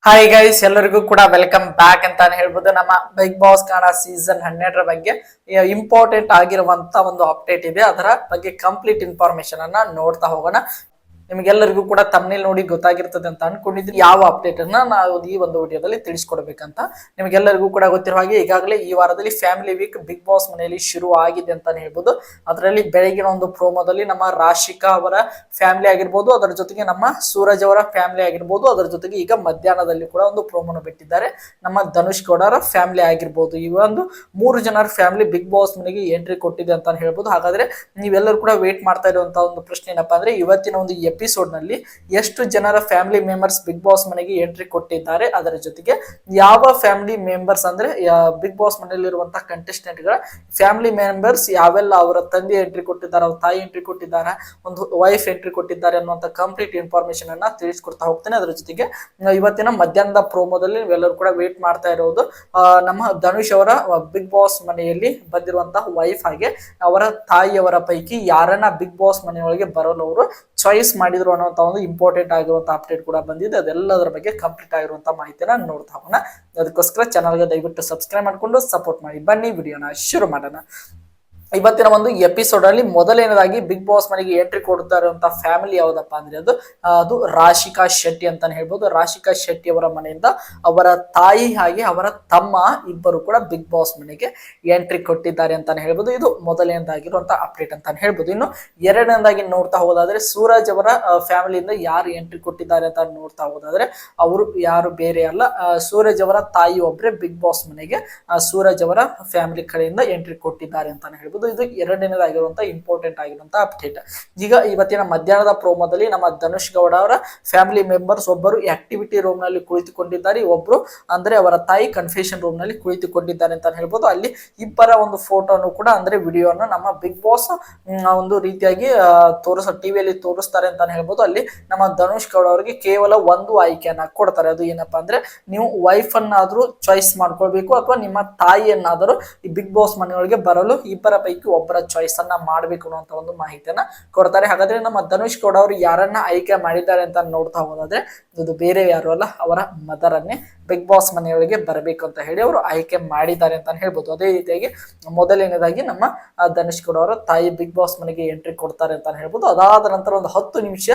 Hi guys, ಎಲ್ಲರಿಗೂ ಕೂಡ welcome back ಅಂತಾನೆ ಹೇಳ್ಬೋದು. ನಮ್ಮ ಬಿಗ್ ಬಾಸ್ ಕನ್ನಡ ಸೀಸನ್ 12 ಬಗ್ಗೆ ಇಂಪಾರ್ಟೆಂಟ್ ಆಗಿರುವಂತ ಒಂದು ಅಪ್ಡೇಟ್ ಇದೆ. ಅದರ ಬಗ್ಗೆ ಕಂಪ್ಲೀಟ್ ಇನ್ಫಾರ್ಮೇಶನ್ ಅನ್ನ ನೋಡ್ತಾ ಹೋಗೋಣ. ನಿಮಗೆಲ್ಲರಿಗೂ ಕೂಡ ತಮ್ಮನೇಲಿ ನೋಡಿ ಗೊತ್ತಾಗಿರ್ತದೆ ಅಂತ ಅನ್ಕೊಂಡಿದ್ದೀನಿ ಯಾವ ಅಪ್ಡೇಟ್ ಅನ್ನ ನಾವು ಈ ಒಂದು ವಿಡಿಯೋದಲ್ಲಿ ತಿಳಿಸ್ಕೊಡ್ಬೇಕಂತ. ನಿಮಗೆಲ್ಲರಿಗೂ ಕೂಡ ಗೊತ್ತಿರುವ ಹಾಗೆ ಈಗಾಗಲೇ ಈ ವಾರದಲ್ಲಿ ಫ್ಯಾಮಿಲಿ ವೀಕ್ ಬಿಗ್ ಬಾಸ್ ಮನೆಯಲ್ಲಿ ಶುರು ಆಗಿದೆ ಅಂತಾನೆ ಹೇಳ್ಬೋದು. ಅದರಲ್ಲಿ ಬೆಳಗಿನ ಒಂದು ಪ್ರೋಮೋದಲ್ಲಿ ನಮ್ಮ ರಾಶಿಕಾ ಅವರ ಫ್ಯಾಮಿಲಿ ಆಗಿರ್ಬೋದು, ಅದರ ಜೊತೆಗೆ ನಮ್ಮ ಸೂರಜ್ ಅವರ ಫ್ಯಾಮಿಲಿ ಆಗಿರ್ಬೋದು, ಅದರ ಜೊತೆಗೆ ಈಗ ಮಧ್ಯಾಹ್ನದಲ್ಲಿ ಕೂಡ ಒಂದು ಪ್ರೋಮೋನ ಬಿಟ್ಟಿದ್ದಾರೆ ನಮ್ಮ ಧನುಷ್ ಗೌಡರ ಫ್ಯಾಮಿಲಿ ಆಗಿರ್ಬೋದು. ಈ ಒಂದು 3 ಜನರ ಫ್ಯಾಮಿಲಿ ಬಿಗ್ ಬಾಸ್ ಮನೆಗೆ ಎಂಟ್ರಿ ಕೊಟ್ಟಿದೆ ಅಂತ ಹೇಳ್ಬೋದು. ಹಾಗಾದ್ರೆ ನೀವೆಲ್ಲರೂ ಕೂಡ ವೇಟ್ ಮಾಡ್ತಾ ಇರುವಂತಹ ಒಂದು ಪ್ರಶ್ನೆ ಏನಪ್ಪಾ ಅಂದ್ರೆ, ಇವತ್ತಿನ ಒಂದು ಎಪಿಸೋಡ್ ನಲ್ಲಿ ಎಷ್ಟು ಜನರ ಫ್ಯಾಮಿಲಿ ಮೆಂಬರ್ಸ್ ಬಿಗ್ ಬಾಸ್ ಮನೆಗೆ ಎಂಟ್ರಿ ಕೊಟ್ಟಿದ್ದಾರೆ, ಅದರ ಜೊತೆಗೆ ಯಾವ ಫ್ಯಾಮಿಲಿ ಮೆಂಬರ್ಸ್ ಅಂದ್ರೆ ಬಿಗ್ ಬಾಸ್ ಮನೆಯಲ್ಲಿರುವಂತಹ ಕಂಟೆಸ್ಟೆಂಟ್ ಗಳ ಫ್ಯಾಮಿಲಿ ಮೆಂಬರ್ಸ್ ಯಾವೆಲ್ಲ ಅವರ ತಂದೆ ಎಂಟ್ರಿ ಕೊಟ್ಟಿದ್ದಾರೆ, ಅವ್ರ ತಾಯಿ ಎಂಟ್ರಿ ಕೊಟ್ಟಿದ್ದಾರೆ, ಒಂದು ವೈಫ್ ಎಂಟ್ರಿ ಕೊಟ್ಟಿದ್ದಾರೆ ಅನ್ನುವಂತ ಕಂಪ್ಲೀಟ್ ಇನ್ಫಾರ್ಮೇಶನ್ ಅನ್ನ ತಿಳಿಸ್ಕೊಡ್ತಾ ಹೋಗ್ತೇನೆ. ಅದರ ಜೊತೆಗೆ ಇವತ್ತಿನ ಮಧ್ಯಾಹ್ನದ ಪ್ರೋಮೋದಲ್ಲಿ ನೀವೆಲ್ಲರೂ ಕೂಡ ವೇಟ್ ಮಾಡ್ತಾ ಇರೋದು ನಮ್ಮ ಧನುಷ್ ಅವರ ಬಿಗ್ ಬಾಸ್ ಮನೆಯಲ್ಲಿ ಬಂದಿರುವಂತಹ ವೈಫ್ ಹಾಗೆ ಅವರ ತಾಯಿಯವರ ಪೈಕಿ ಯಾರನ್ನ ಬಿಗ್ ಬಾಸ್ ಮನೆಯೊಳಗೆ ಬರಲು ಅವರು ಚಾಯ್ಸ್ ಮಾಡಿದ್ರು ಅನ್ನುವಂತ ಒಂದು ಇಂಪಾರ್ಟೆಂಟ್ ಆಗಿರುವಂತಹ ಅಪ್ಡೇಟ್ ಕೂಡ ಬಂದಿದೆ. ಅದೆಲ್ಲದರ ಬಗ್ಗೆ ಕಂಪ್ಲೀಟ್ ಆಗಿರುವಂತಹ ಮಾಹಿತಿನ ನೋಡ್ತಾ ಹೋಗೋಣ. ಅದಕ್ಕೋಸ್ಕರ ಚಾನಲ್ಗೆ ದಯವಿಟ್ಟು ಸಬ್ಸ್ಕ್ರೈಬ್ ಮಾಡ್ಕೊಂಡು ಸಪೋರ್ಟ್ ಮಾಡಿ. ಬನ್ನಿ ವಿಡಿಯೋನ ಶುರು ಮಾಡೋಣ. ಇವತ್ತಿನ ಒಂದು ಎಪಿಸೋಡ್ ಅಲ್ಲಿ ಮೊದಲನೇದಾಗಿ ಬಿಗ್ ಬಾಸ್ ಮನೆಗೆ ಎಂಟ್ರಿ ಕೊಡ್ತಾ ಇರುವಂತಹ ಫ್ಯಾಮಿಲಿ ಯಾವ್ದಪ್ಪ ಅಂದ್ರೆ ಅದು ರಾಶಿಕಾ ಶೆಟ್ಟಿ ಅಂತಾನೆ ಹೇಳ್ಬೋದು. ರಾಶಿಕಾ ಶೆಟ್ಟಿ ಅವರ ಮನೆಯಿಂದ ಅವರ ತಾಯಿ ಹಾಗೆ ಅವರ ತಮ್ಮ ಇಬ್ಬರು ಕೂಡ ಬಿಗ್ ಬಾಸ್ ಮನೆಗೆ ಎಂಟ್ರಿ ಕೊಟ್ಟಿದ್ದಾರೆ ಅಂತಾನೆ ಹೇಳ್ಬೋದು. ಇದು ಮೊದಲನೇದಾಗಿರುವಂತಹ ಅಪ್ಡೇಟ್ ಅಂತಾನೆ ಹೇಳ್ಬೋದು. ಇನ್ನು ಎರಡನೇದಾಗಿ ನೋಡ್ತಾ ಹೋದಾದ್ರೆ ಸೂರಜ್ ಅವರ ಫ್ಯಾಮಿಲಿಯಿಂದ ಯಾರು ಎಂಟ್ರಿ ಕೊಟ್ಟಿದ್ದಾರೆ ಅಂತ ನೋಡ್ತಾ ಹೋದಾದ್ರೆ ಅವರು ಯಾರು ಬೇರೆ ಅಲ್ಲ, ಸೂರಜ್ ಅವರ ತಾಯಿ ಒಬ್ರೆ ಬಿಗ್ ಬಾಸ್ ಮನೆಗೆ ಸೂರಜ್ ಅವರ ಫ್ಯಾಮಿಲಿ ಕಡೆಯಿಂದ ಎಂಟ್ರಿ ಕೊಟ್ಟಿದ್ದಾರೆ ಅಂತಾನೆ ಹೇಳ್ಬೋದು. ಇದು ಎರಡನೇದಾಗಿರುವಂತಹ ಇಂಪಾರ್ಟೆಂಟ್ ಆಗಿರುವಂತಹ ಅಪ್ಡೇಟ್. ಈಗ ಇವತ್ತಿನ ಮಧ್ಯಾಹ್ನದ ಪ್ರೋಮೋದಲ್ಲಿ ನಮ್ಮ ಧನುಷ್ ಗೌಡ ಅವರ ಫ್ಯಾಮಿಲಿ ಮೆಂಬರ್ಸ್ ಒಬ್ಬರು ಆಕ್ಟಿವಿಟಿ ರೂಮ್ ನಲ್ಲಿ ಕುಳಿತುಕೊಂಡಿದ್ದಾರೆ, ಒಬ್ರು ಅಂದ್ರೆ ಅವರ ತಾಯಿ ಕನ್ಫೆಷನ್ ರೂಮ್ ನಲ್ಲಿ ಕುಳಿತುಕೊಂಡಿದ್ದಾರೆ ಅಂತ ಹೇಳ್ಬೋದು. ಅಲ್ಲಿ ಇಬ್ಬರ ಒಂದು ಫೋಟೋನು ಕೂಡ ಅಂದ್ರೆ ವಿಡಿಯೋನ ನಮ್ಮ ಬಿಗ್ ಬಾಸ್ ಒಂದು ರೀತಿಯಾಗಿ ಟಿವಿಯಲ್ಲಿ ತೋರಿಸ್ತಾರೆ ಅಂತ ಹೇಳ್ಬೋದು. ಅಲ್ಲಿ ನಮ್ಮ ಧನುಷ್ ಗೌಡ ಅವರಿಗೆ ಕೇವಲ ಒಂದು ಆಯ್ಕೆಯನ್ನ ಕೊಡ್ತಾರೆ. ಅದು ಏನಪ್ಪಾ ಅಂದ್ರೆ, ನೀವು ವೈಫ್ ಅನ್ನಾದ್ರೂ ಚಾಯ್ಸ್ ಮಾಡ್ಕೊಳ್ಬೇಕು ಅಥವಾ ನಿಮ್ಮ ತಾಯಿಯನ್ನಾದರೂ ಈ ಬಿಗ್ ಬಾಸ್ ಮನೆಯೊಳಗೆ ಬರಲು ಇಬ್ಬರ ಪೈಕಿ ಒಬ್ಬರ ಚಾಯ್ಸ್ ಅನ್ನ ಮಾಡ್ಬೇಕು ಅನ್ನುವಂತ ಒಂದು ಮಾಹಿತಿಯನ್ನ ಕೊಡ್ತಾರೆ. ಹಾಗಾದ್ರೆ ನಮ್ಮ ಧನುಷ್ ಗೌಡ ಅವರು ಯಾರನ್ನ ಆಯ್ಕೆ ಮಾಡಿದ್ದಾರೆ ಅಂತ ನೋಡ್ತಾ ಹೋದಾದ್ರೆ ಇದು ಬೇರೆ ಯಾರು ಅಲ್ಲ, ಅವರ ಮದರ್ ಅನ್ನೇ ಬಿಗ್ ಬಾಸ್ ಮನೆಯೊಳಗೆ ಬರಬೇಕು ಅಂತ ಹೇಳಿ ಅವರು ಆಯ್ಕೆ ಮಾಡಿದ್ದಾರೆ ಅಂತ ಹೇಳ್ಬೋದು. ಅದೇ ರೀತಿಯಾಗಿ ಮೊದಲನೇದಾಗಿ ನಮ್ಮ ಧನುಷ್ ಗೌಡ ಅವರ ತಾಯಿ ಬಿಗ್ ಬಾಸ್ ಮನೆಗೆ ಎಂಟ್ರಿ ಕೊಡ್ತಾರೆ ಅಂತ ಹೇಳ್ಬೋದು. ಅದಾದ ನಂತರ ಒಂದು 10 ನಿಮಿಷ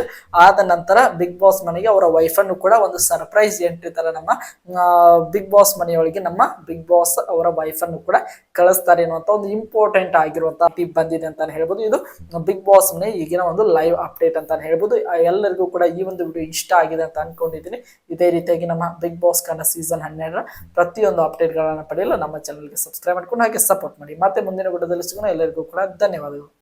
ಆದ ನಂತರ ಬಿಗ್ ಬಾಸ್ ಮನೆಗೆ ಅವರ ವೈಫ್ ಅನ್ನು ಕೂಡ ಒಂದು ಸರ್ಪ್ರೈಸ್ ಎಂಟ್ರಿ ತರ ನಮ್ಮ ಬಿಗ್ ಬಾಸ್ ಮನೆಯೊಳಗೆ ನಮ್ಮ ಬಿಗ್ ಬಾಸ್ ಅವರ ವೈಫ್ ಅನ್ನು ಕೂಡ ಕಳಿಸ್ತಾರೆ ಅನ್ನುವಂತ ಒಂದು ಇಂಪಾರ್ಟೆಂಟ್ ಆಗಿರುವಂತಹ ಟಿಪ್ ಬಂದಿದೆ ಅಂತಾನೆ ಹೇಳ್ಬೋದು. ಇದು ಬಿಗ್ ಬಾಸ್ ಮನೆ ಈಗಿನ ಒಂದು ಲೈವ್ ಅಪ್ಡೇಟ್ ಅಂತಾನೆ ಹೇಳ್ಬೋದು. ಎಲ್ಲರಿಗೂ ಕೂಡ ಈ ಒಂದು ವಿಡಿಯೋ ಇಷ್ಟ ಆಗಿದೆ ಅಂತ ಅನ್ಕೊಂಡಿದ್ದೀನಿ. ಇದೇ ರೀತಿಯಾಗಿ ನಮ್ಮ ಬಿಗ್ ಬಾಸ್ ಕನ್ನಡ ಸೀಸನ್ 12 ಪ್ರತಿಯೊಂದು ಅಪ್ಡೇಟ್ ಗಳನ್ನ ಪಡೆಯಲು ನಮ್ಮ ಚಾನಲ್ಗೆ ಸಬ್ಸ್ಕ್ರೈಬ್ ಮಾಡ್ಕೊಂಡು ಹಾಗೆ ಸಪೋರ್ಟ್ ಮಾಡಿ. ಮತ್ತೆ ಮುಂದಿನ ವಿಡಿಯೋದಲ್ಲಿ ಸಿಗೋಣ. ಎಲ್ಲರಿಗೂ ಕೂಡ ಧನ್ಯವಾದಗಳು.